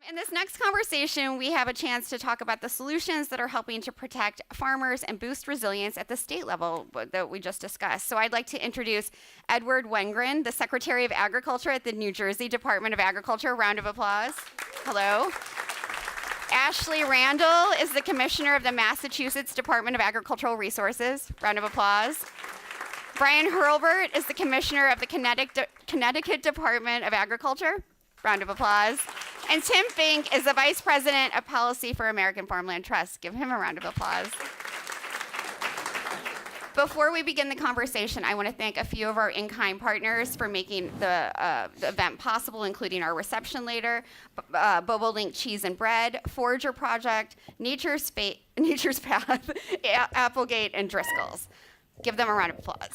In this next conversation, we have a chance to talk about the solutions that are helping to protect farmers and boost resilience at the state level that we just discussed. So I'd like to introduce Ed Wengryn, the Secretary of Agriculture at the New Jersey Department of Agriculture. Round of applause. Hello. Ashley Randle is the Commissioner of the Massachusetts Department of Agricultural Resources. Round of applause. Bryan Hurlburt is the Commissioner of the Connecticut Department of Agriculture. Round of applause. And Tim Fink is the Vice President of Policy for American Farmland Trust. Give him a round of applause. Before we begin the conversation, I want to thank a few of our in-kind partners for making the event possible, including our reception later, Bobo Link Cheese and Bread, Forager Project, Nature's Path, Applegate, and Driscoll's. Give them a round of applause.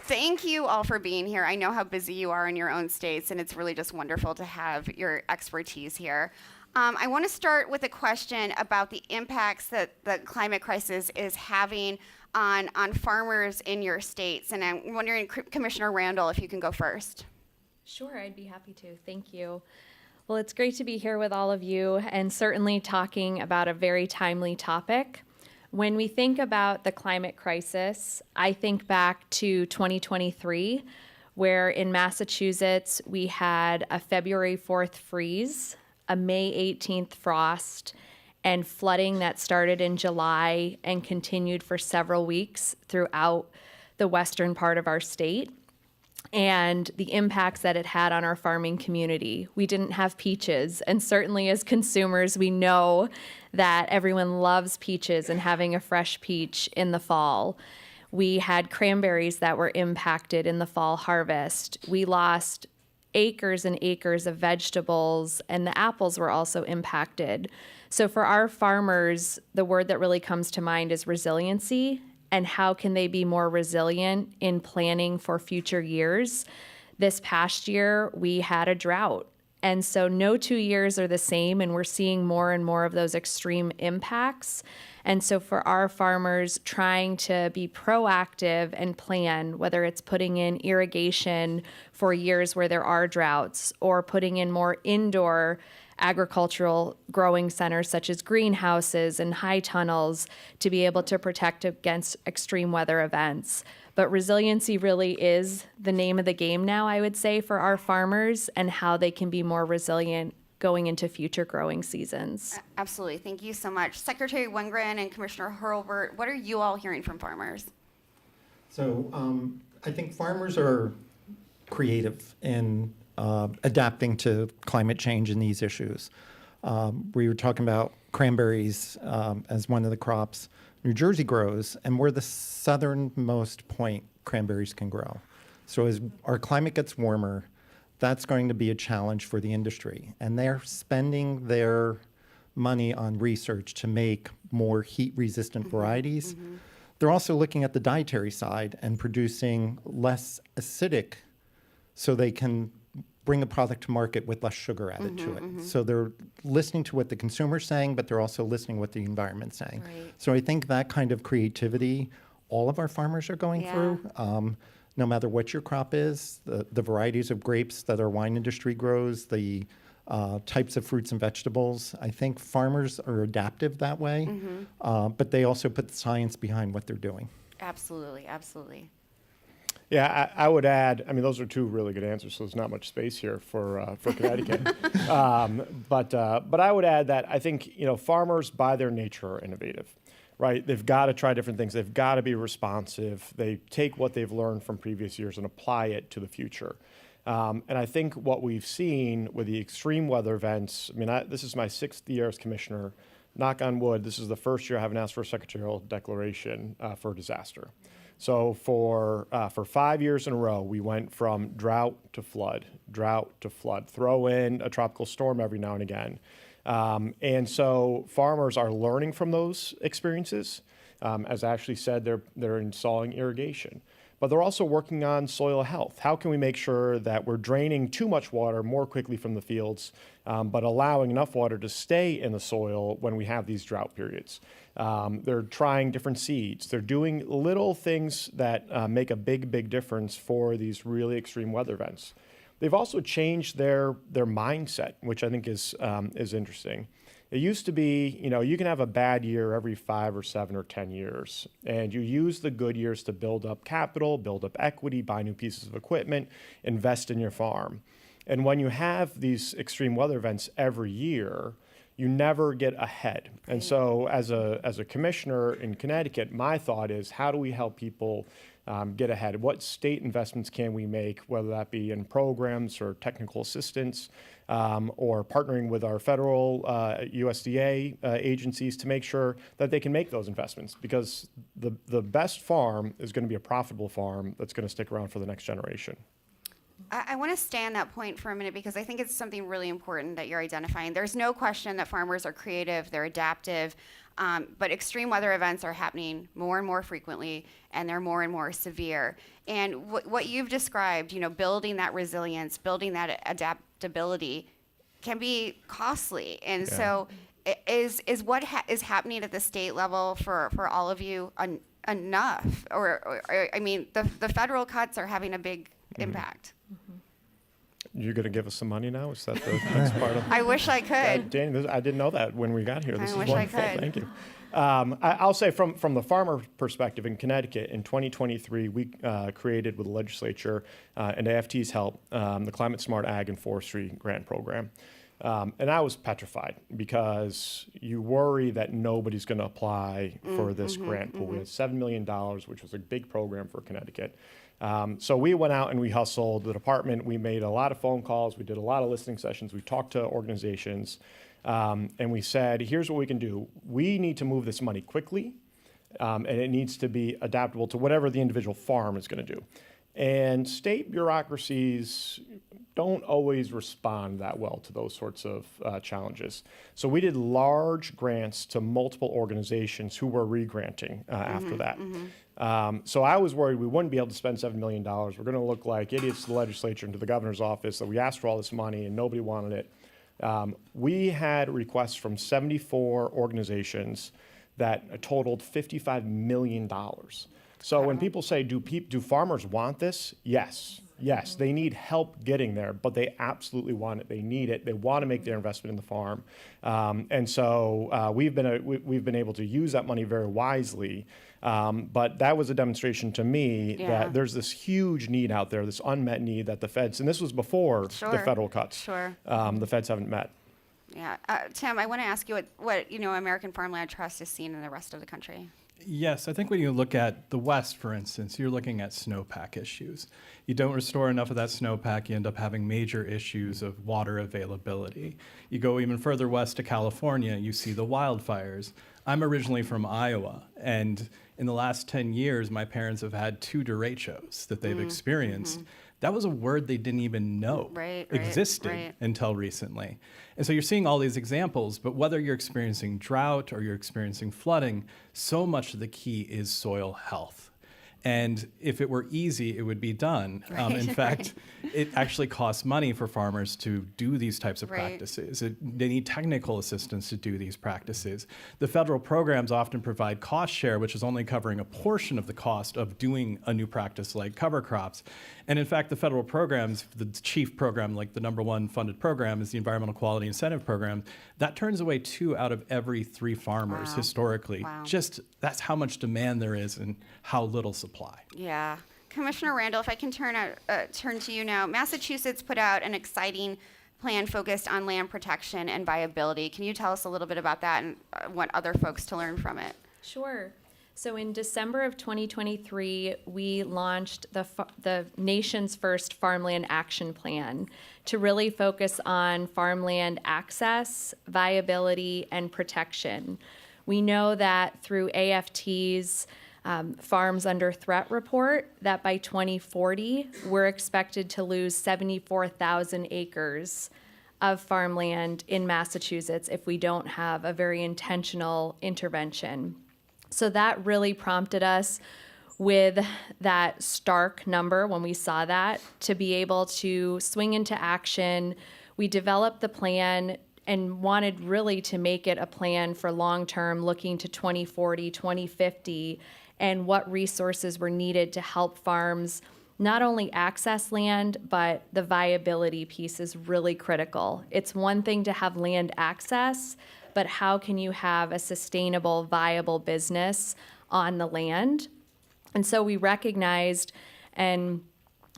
Thank you all for being here. I know how busy you are in your own states, and it's really just wonderful to have your expertise here. I want to start with a question about the impacts that the climate crisis is having on farmers in your states. And I'm wondering, Commissioner Randle, if you can go first. Sure, I'd be happy to. Thank you. Well, it's great to be here with all of you and certainly talking about a very timely topic. When we think about the climate crisis, I think back to 2023, where in Massachusetts we had a February 4th freeze, a May 18th frost, and flooding that started in July and continued for several weeks throughout the western part of our state, and the impacts that it had on our farming community. We didn't have peaches, and certainly as consumers, we know that everyone loves peaches and having a fresh peach in the fall. We had cranberries that were impacted in the fall harvest. We lost acres and acres of vegetables, and the apples were also impacted. So for our farmers, the word that really comes to mind is resiliency, and how can they be more resilient in planning for future years. This past year, we had a drought. And so no 2 years are the same, and we're seeing more and more of those extreme impacts. And so for our farmers, trying to be proactive and plan, whether it's putting in irrigation for years where there are droughts, or putting in more indoor agricultural growing centers such as greenhouses and high tunnels to be able to protect against extreme weather events. But resiliency really is the name of the game now, I would say, for our farmers and how they can be more resilient going into future growing seasons. Absolutely. Thank you so much. Secretary Wengryn and Commissioner Hurlburt, what are you all hearing from farmers? So I think farmers are creative in adapting to climate change and these issues. We were talking about cranberries as one of the crops New Jersey grows, and we're the southernmost point cranberries can grow. So as our climate gets warmer, that's going to be a challenge for the industry. And they're spending their money on research to make more heat-resistant varieties. Mm-hmm. They're also looking at the dietary side and producing less acidic so they can bring a product to market with less sugar added to it. Mm-hmm. So they're listening to what the consumer's saying, but they're also listening what the environment's saying. Right. So I think that kind of creativity, all of our farmers are going through, no matter what your crop is, the varieties of grapes that our wine industry grows, the types of fruits and vegetables. I think farmers are adaptive that way, but they also put the science behind what they're doing. Absolutely, absolutely. Yeah, I would add, I mean, those are two really good answers, so there's not much space here for Connecticut. But I would add that I think, farmers by their nature are innovative, right? They've got to try different things. They've got to be responsive. They take what they've learned from previous years and apply it to the future. And I think what we've seen with the extreme weather events, this is my 6th year as commissioner. Knock on wood, this is the first year I haven't asked for a secretarial declaration for disaster. So for 5 years in a row, we went from drought to flood, throw in a tropical storm every now and again. And so farmers are learning from those experiences. As Ashley said, they're installing irrigation. But they're also working on soil health. How can we make sure that we're draining too much water more quickly from the fields, but allowing enough water to stay in the soil when we have these drought periods? They're trying different seeds. They're doing little things that make a big difference for these really extreme weather events. They've also changed their mindset, which I think is interesting. It used to be, you can have a bad year every 5 or 7 or 10 years, and you use the good years to build up capital, build up equity, buy new pieces of equipment, invest in your farm. And when you have these extreme weather events every year, you never get ahead. And so as a commissioner in Connecticut, my thought is, how do we help people get ahead? What state investments can we make, whether that be in programs or technical assistance, or partnering with our federal USDA agencies to make sure that they can make those investments? Because the best farm is going to be a profitable farm that's going to stick around for the next generation. I want to stay on that point for a minute because I think it's something really important that you're identifying. There's no question that farmers are creative, they're adaptive, but extreme weather events are happening more and more frequently, and they're more and more severe. And what you've described, building that resilience, building that adaptability can be costly. And so is what is happening at the state level for all of you enough? Or I mean, the federal cuts are having a big impact. You're going to give us some money now? Is that the next part of it? I wish I could. Danny, I didn't know that when we got here. This I is wish I wonderful. could. Thank you. I'll say from the farmer perspective in Connecticut, in 2023, we created with the legislature and AFT's help the Climate Smart Ag and Forestry Grant Program. And I was petrified because you worry that nobody's going to apply for this grant pool. We had $7 million, which was a big program for Connecticut. So we went out and we hustled the department. We made a lot of phone calls. We did a lot of listening sessions. We talked to organizations. And we said, here's what we can do. We need to move this money quickly, and it needs to be adaptable to whatever the individual farm is going to do. And state bureaucracies don't always respond that well to those sorts of challenges. So we did large grants to multiple organizations who were re-granting after that. So I was worried we wouldn't be able to spend $7 million. We're going to look like idiots to the legislature and to the governor's office that we asked for all this money and nobody wanted it. We had requests from 74 organizations that totaled $55 million. So when people say, do farmers want this? Yes. Yes, they need help getting there, but they absolutely want it. They need it. They want to make their investment in the farm, and so we've been able to use that money very wisely. But that was a demonstration to me that there's this huge need out there, this unmet need that the feds, and this was before the federal cuts. The feds haven't met. Yeah, Tim, I want to ask you what American Farmland Trust is seeing in the rest of the country. Yes, I think when you look at the West, for instance, you're looking at snowpack issues. You don't restore enough of that snowpack, you end up having major issues of water availability. You go even further west to California, you see the wildfires. I'm originally from Iowa, and in the last 10 years, my parents have had 2 derechos that they've experienced. That was a word they didn't even know existed until recently. And so you're seeing all these examples, but whether you're experiencing drought or you're experiencing flooding, so much of the key is soil health. And if it were easy, it would be done. In fact, it actually costs money for farmers to do these types of practices. They need technical assistance to do these practices. The federal programs often provide cost share, which is only covering a portion of the cost of doing a new practice like cover crops. And in fact, the federal programs, the chief program, like the #1 funded program is the Environmental Quality Incentive Program, that turns away 2 out of every 3 farmers historically. Just that's how much demand there is and how little supply. Yeah. Commissioner Randle, if I can turn to you now. Massachusetts put out an exciting plan focused on land protection and viability. Can you tell us a little bit about that and want other folks to learn from it? Sure. So in December of 2023, we launched the nation's first farmland action plan to really focus on farmland access, viability, and protection. We know that through AFT's Farms Under Threat report that by 2040, we're expected to lose 74,000 acres of farmland in Massachusetts if we don't have a very intentional intervention. So that really prompted us with that stark number when we saw that to be able to swing into action. We developed the plan and wanted really to make it a plan for long-term, looking to 2040, 2050, and what resources were needed to help farms not only access land, but the viability piece is really critical. It's one thing to have land access, but how can you have a sustainable, viable business on the land? And so we recognized, and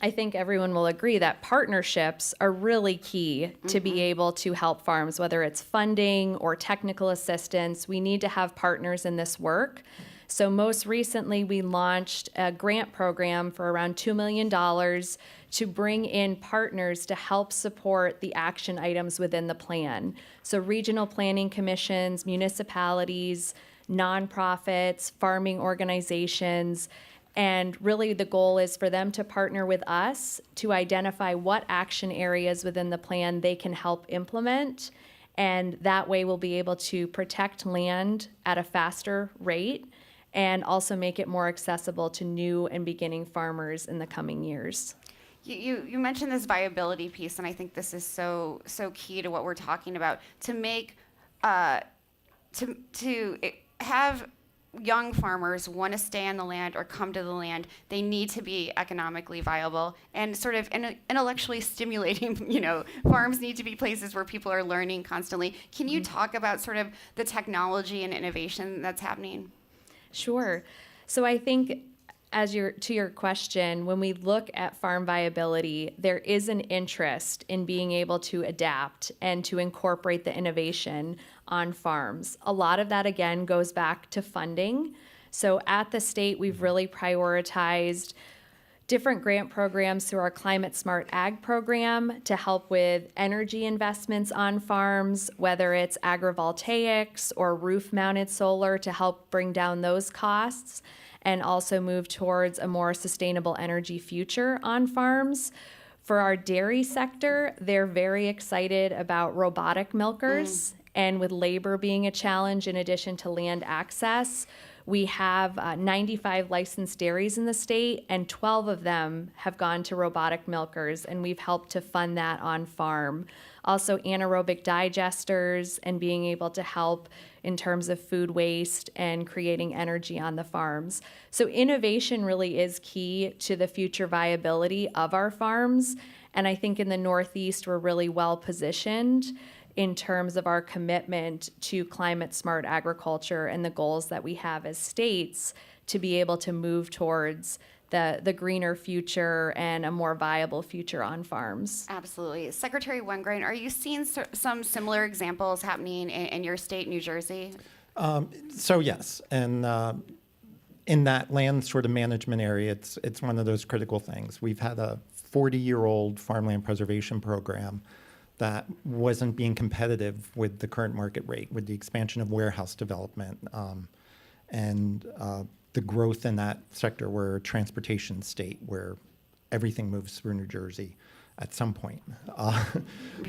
I think everyone will agree, that partnerships are really key to be able to help farms, whether it's funding or technical assistance. We need to have partners in this work. So most recently, we launched a grant program for around $2 million to bring in partners to help support the action items within the plan. So regional planning commissions, municipalities, nonprofits, farming organizations, and really the goal is for them to partner with us to identify what action areas within the plan they can help implement. And that way we'll be able to protect land at a faster rate and also make it more accessible to new and beginning farmers in the coming years. You mentioned this viability piece, and I think this is so key to what we're talking about. To make to have young farmers want to stay on the land or come to the land, they need to be economically viable and sort of intellectually stimulating. Farms need to be places where people are learning constantly. Can you talk about sort of the technology and innovation that's happening? Sure. So I think to your question, when we look at farm viability, there is an interest in being able to adapt and to incorporate the innovation on farms. A lot of that, again, goes back to funding. So at the state, we've really prioritized different grant programs through our Climate Smart Ag program to help with energy investments on farms, whether it's agrivoltaics or roof-mounted solar to help bring down those costs and also move towards a more sustainable energy future on farms. For our dairy sector, they're very excited about robotic milkers, and with labor being a challenge in addition to land access, we have 95 licensed dairies in the state, and 12 of them have gone to robotic milkers, and we've helped to fund that on farm. Also anaerobic digesters and being able to help in terms of food waste and creating energy on the farms. So innovation really is key to the future viability of our farms, and I think in the Northeast we're really well positioned in terms of our commitment to climate smart agriculture and the goals that we have as states to be able to move towards the greener future and a more viable future on farms. Absolutely. Secretary Wengryn, are you seeing some similar examples happening in your state, New Jersey? So yes, and in that land sort of management area, it's one of those critical things. We've had a 40-year-old farmland preservation program that wasn't being competitive with the current market rate, with the expansion of warehouse development and the growth in that sector. We're a transportation state where everything moves through New Jersey at some point.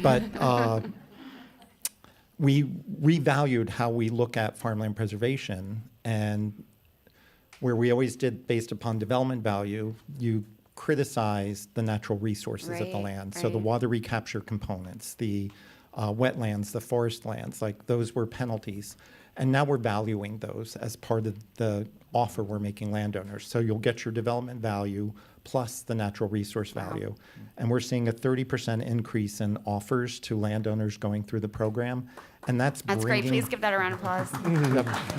But we revalued how we look at farmland preservation, and where we always did based upon development value, you criticize the natural resources of the land. So the water recapture components, the wetlands, the forest lands, like those were penalties. And now we're valuing those as part of the offer we're making landowners. So you'll get your development value plus the natural resource value. And we're seeing a 30% increase in offers to landowners going through the program. And that's great. Please give that a round of applause.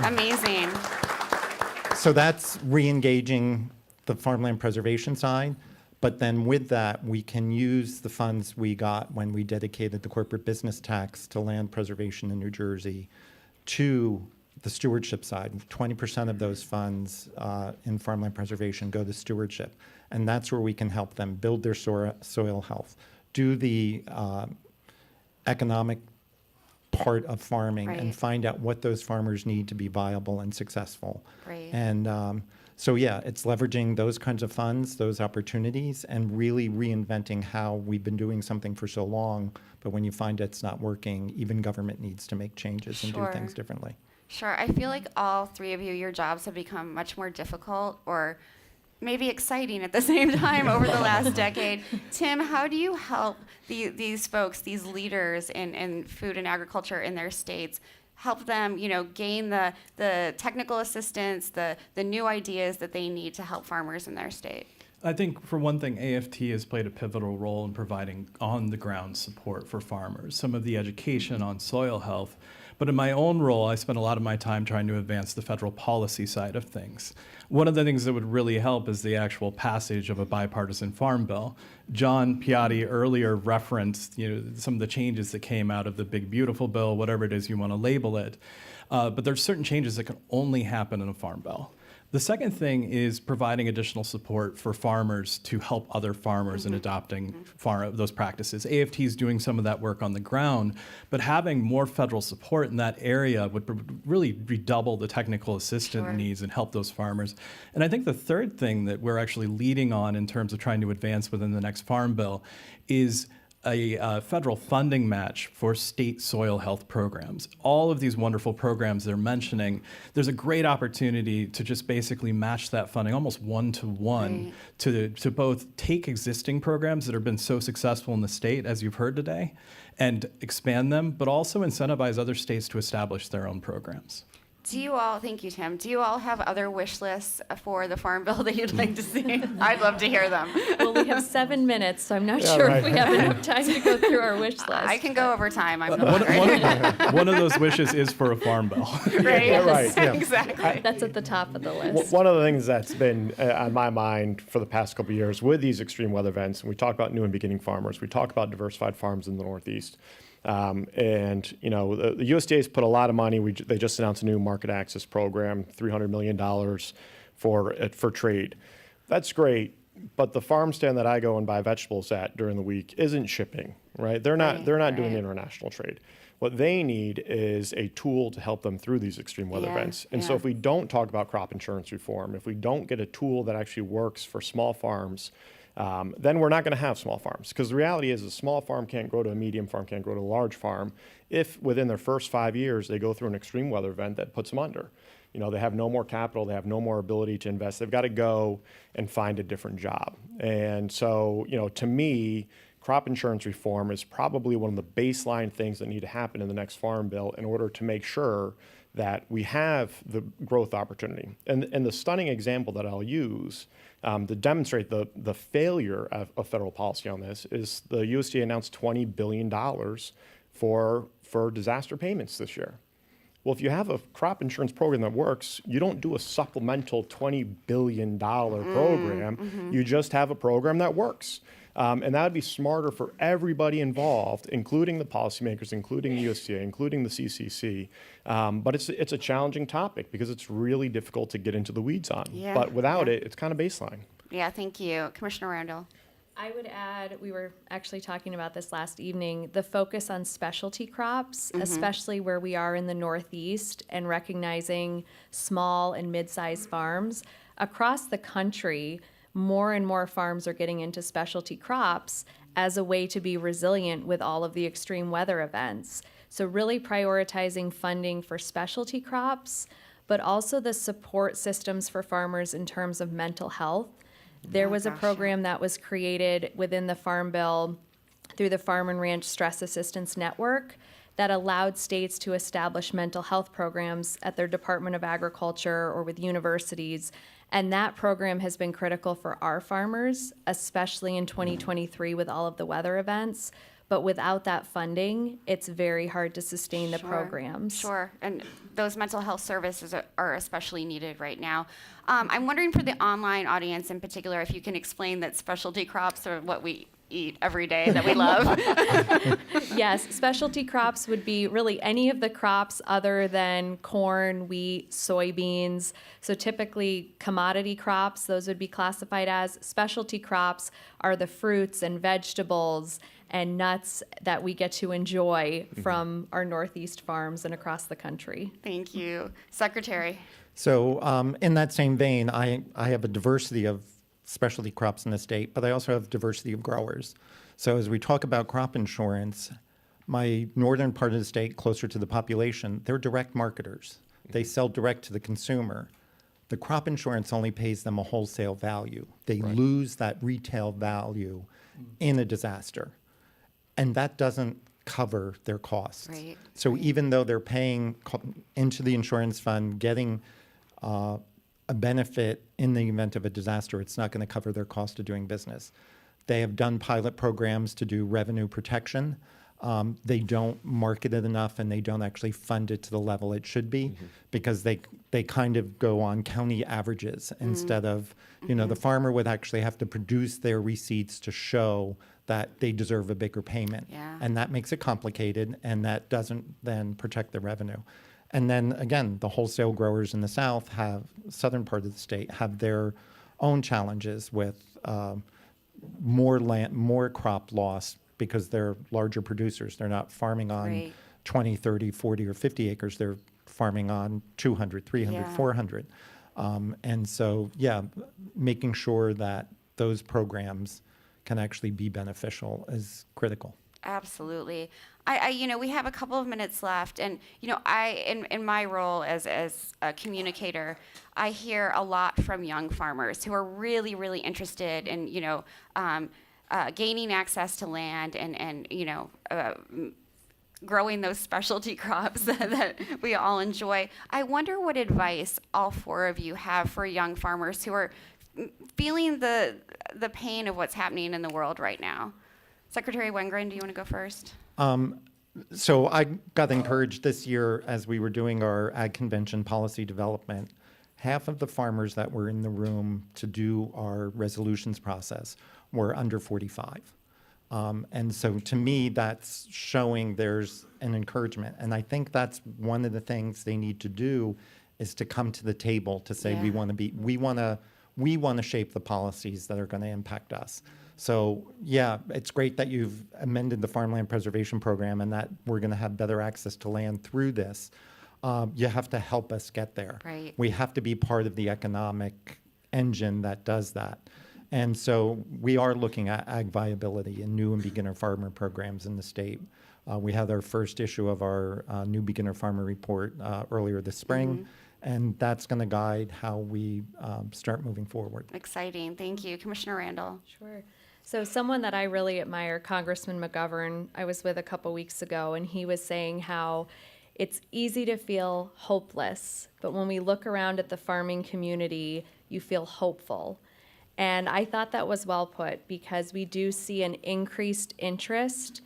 Amazing. So that's re-engaging the farmland preservation side. But then with that, we can use the funds we got when we dedicated the corporate business tax to land preservation in New Jersey to the stewardship side. 20% of those funds in farmland preservation go to stewardship. And that's where we can help them build their soil health, do the economic part of farming, and find out what those farmers need to be viable and successful. And so yeah, it's leveraging those kinds of funds, those opportunities, and really reinventing how we've been doing something for so long. But when you find it's not working, even government needs to make changes and do things differently. Sure. I feel like all three of you, your jobs have become much more difficult or maybe exciting at the same time over the last decade. Tim, how do you help these folks, these leaders in food and agriculture in their states, help them, gain the technical assistance, the new ideas that they need to help farmers in their state? I think, for one thing, AFT has played a pivotal role in providing on-the-ground support for farmers, some of the education on soil health. But in my own role, I spend a lot of my time trying to advance the federal policy side of things. One of the things that would really help is the actual passage of a bipartisan farm bill. John Piatti earlier referenced, some of the changes that came out of the Big Beautiful Bill, whatever it is you want to label it. But there's certain changes that can only happen in a farm bill. The second thing is providing additional support for farmers to help other farmers in adopting those practices. AFT is doing some of that work on the ground, but having more federal support in that area would really redouble the technical assistance needs and help those farmers. And I think the third thing that we're actually leading on in terms of trying to advance within the next farm bill is a federal funding match for state soil health programs. All of these wonderful programs they're mentioning, there's a great opportunity to just basically match that funding almost one-to-one to both take existing programs that have been so successful in the state, as you've heard today, and expand them, but also incentivize other states to establish their own programs. Thank you, Tim. Do you all have other wish lists for the Farm Bill that you'd like to see? I'd love to hear them. Well, we have 7 minutes, so I'm not sure if we have enough time to go through our wish list. I can go over time. I'm the moderator. One of those wishes is for a farm bill. Right? Yeah, right, yeah. Exactly. That's at the top of the list. One of the things that's been on my mind for the past couple of years with these extreme weather events, and we talk about new and beginning farmers, we talk about diversified farms in the Northeast. The USDA has put a lot of money. They just announced a new market access program, $300 million for trade. That's great, but the farm stand that I go and buy vegetables at during the week isn't shipping, right? They're not doing international trade. What they need is a tool to help them through these extreme weather events. And so if we don't talk about crop insurance reform, if we don't get a tool that actually works for small farms, then we're not going to have small farms. Because the reality is a small farm can't grow to a medium farm, can't grow to a large farm if within their first 5 years they go through an extreme weather event that puts them under. They have no more capital, they have no more ability to invest. They've got to go and find a different job. And so, to me, crop insurance reform is probably one of the baseline things that need to happen in the next farm bill in order to make sure that we have the growth opportunity. And the stunning example that I'll use to demonstrate the failure of federal policy on this is the USDA announced $20 billion for disaster payments this year. Well, if you have a crop insurance program that works, you don't do a supplemental $20 billion program. You just have a program that works. And that would be smarter for everybody involved, including the policymakers, including the USDA, including the CCC. But it's a challenging topic because it's really difficult to get into the weeds on. But without it, it's kind of baseline. Yeah, thank you. Commissioner Randle. I would add, we were actually talking about this last evening, the focus on specialty crops, especially where we are in the Northeast, and recognizing small and mid-sized farms. Across the country, more and more farms are getting into specialty crops as a way to be resilient with all of the extreme weather events. So really prioritizing funding for specialty crops, but also the support systems for farmers in terms of mental health. There was a program that was created within the Farm Bill through the Farm and Ranch Stress Assistance Network that allowed states to establish mental health programs at their Department of Agriculture or with universities. And that program has been critical for our farmers, especially in 2023 with all of the weather events. But without that funding, it's very hard to sustain the programs. Sure, and those mental health services are especially needed right now. I'm wondering for the online audience in particular, if you can explain that specialty crops are what we eat every day that we love. Yes, specialty crops would be really any of the crops other than corn, wheat, soybeans. So typically commodity crops, those would be classified as. Specialty crops are the fruits and vegetables and nuts that we get to enjoy from our Northeast farms and across the country. Thank you. Secretary. So in that same vein, I have a diversity of specialty crops in the state, but I also have diversity of growers. So as we talk about crop insurance, my northern part of the state, closer to the population, they're direct marketers. They sell direct to the consumer. The crop insurance only pays them a wholesale value. They lose that retail value in a disaster. And that doesn't cover their costs. So even though they're paying into the insurance fund, getting a benefit in the event of a disaster. It's not going to cover their cost of doing business. They have done pilot programs to do revenue protection. They don't market it enough, and they don't actually fund it to the level it should be, because they kind of go on county averages instead of, the farmer would actually have to produce their receipts to show that they deserve a bigger payment. Yeah. And that makes it complicated, and that doesn't then protect the revenue. And then again, the wholesale growers in the southern part of the state have their own challenges with more crop loss, because they're larger producers. They're not farming on Right. 20, 30, 40, or 50 acres. They're farming on 200, 300, Yeah. 400. And so, making sure that those programs can actually be beneficial is critical. Absolutely. We have a couple of minutes left, and in my role as a communicator, I hear a lot from young farmers who are really, really interested in gaining access to land and growing those specialty crops that we all enjoy. I wonder what advice all four of you have for young farmers who are feeling the pain of what's happening in the world right now. Secretary Wengryn, do you want to go first? So I got encouraged this year as we were doing our Ag Convention policy development. Half of the farmers that were in the room to do our resolutions process were under 45. And so to me, that's showing there's an encouragement. And I think that's one of the things they need to do, is to come to the table to say, we want to shape the policies that are going to impact us. So it's great that you've amended the Farmland Preservation Program and that we're going to have better access to land through this. You have to help us get there. Right. We have to be part of the economic engine that does that. And so we are looking at ag viability and new and beginner farmer programs in the state. We had our first issue of our new beginner farmer report earlier this spring, and that's going to guide how we start moving forward. Exciting. Thank you. Commissioner Randle. Sure. So someone that I really admire, Congressman McGovern, I was with a couple weeks ago, and he was saying how it's easy to feel hopeless, but when we look around at the farming community, you feel hopeful. And I thought that was well put, because we do see an increased interest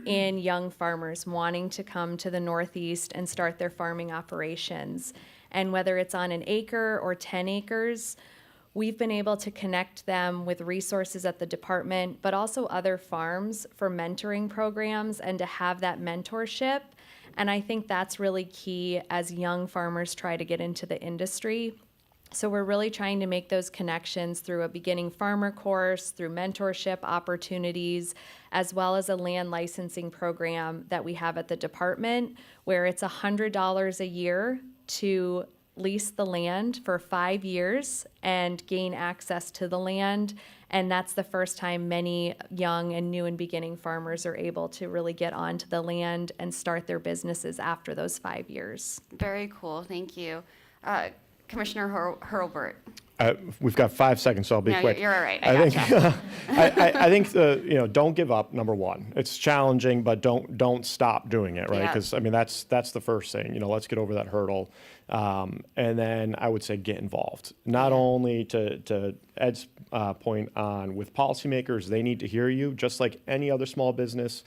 in young farmers wanting to come to the Northeast and start their farming operations. And whether it's on an acre or 10 acres, we've been able to connect them with resources at the department, but also other farms for mentoring programs and to have that mentorship. And I think that's really key as young farmers try to get into the industry. So we're really trying to make those connections through a beginning farmer course, through mentorship opportunities, as well as a land licensing program that we have at the department, where it's $100 a year to lease the land for 5 years and gain access to the land. And that's the first time many young and new and beginning farmers are able to really get onto the land and start their businesses after those 5 years. Very cool. Thank you. Commissioner Hurlburt. We've got 5 seconds, so I'll be No, quick. you're all right. I gotcha. think I think don't give up. Number one, it's challenging, but don't stop doing it, right? Yeah. Because that's the first thing. Let's get over that hurdle, and then I would say get involved. Not only to Ed's point on with policymakers, they need to hear you, just like any other small business.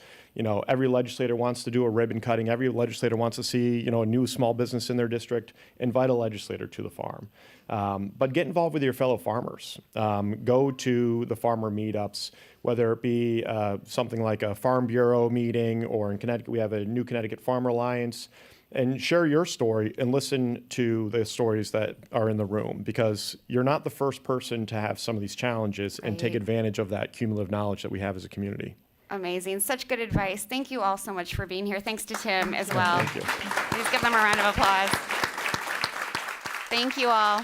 Every legislator wants to do a ribbon cutting. Every legislator wants to see, a new small business in their district. Invite a legislator to the farm. But get involved with your fellow farmers. Go to the farmer meetups, whether it be something like a Farm Bureau meeting, or in Connecticut, we have a new Connecticut Farmer Alliance, and share your story and listen to the stories that are in the room, because you're not the first person to have some of these challenges, and take Right. advantage of that cumulative knowledge that we have as a community. Amazing. Such good advice. Thank you all so much for being here. Thanks to Tim as well. Thank you. Please give them a round of applause. Thank you all.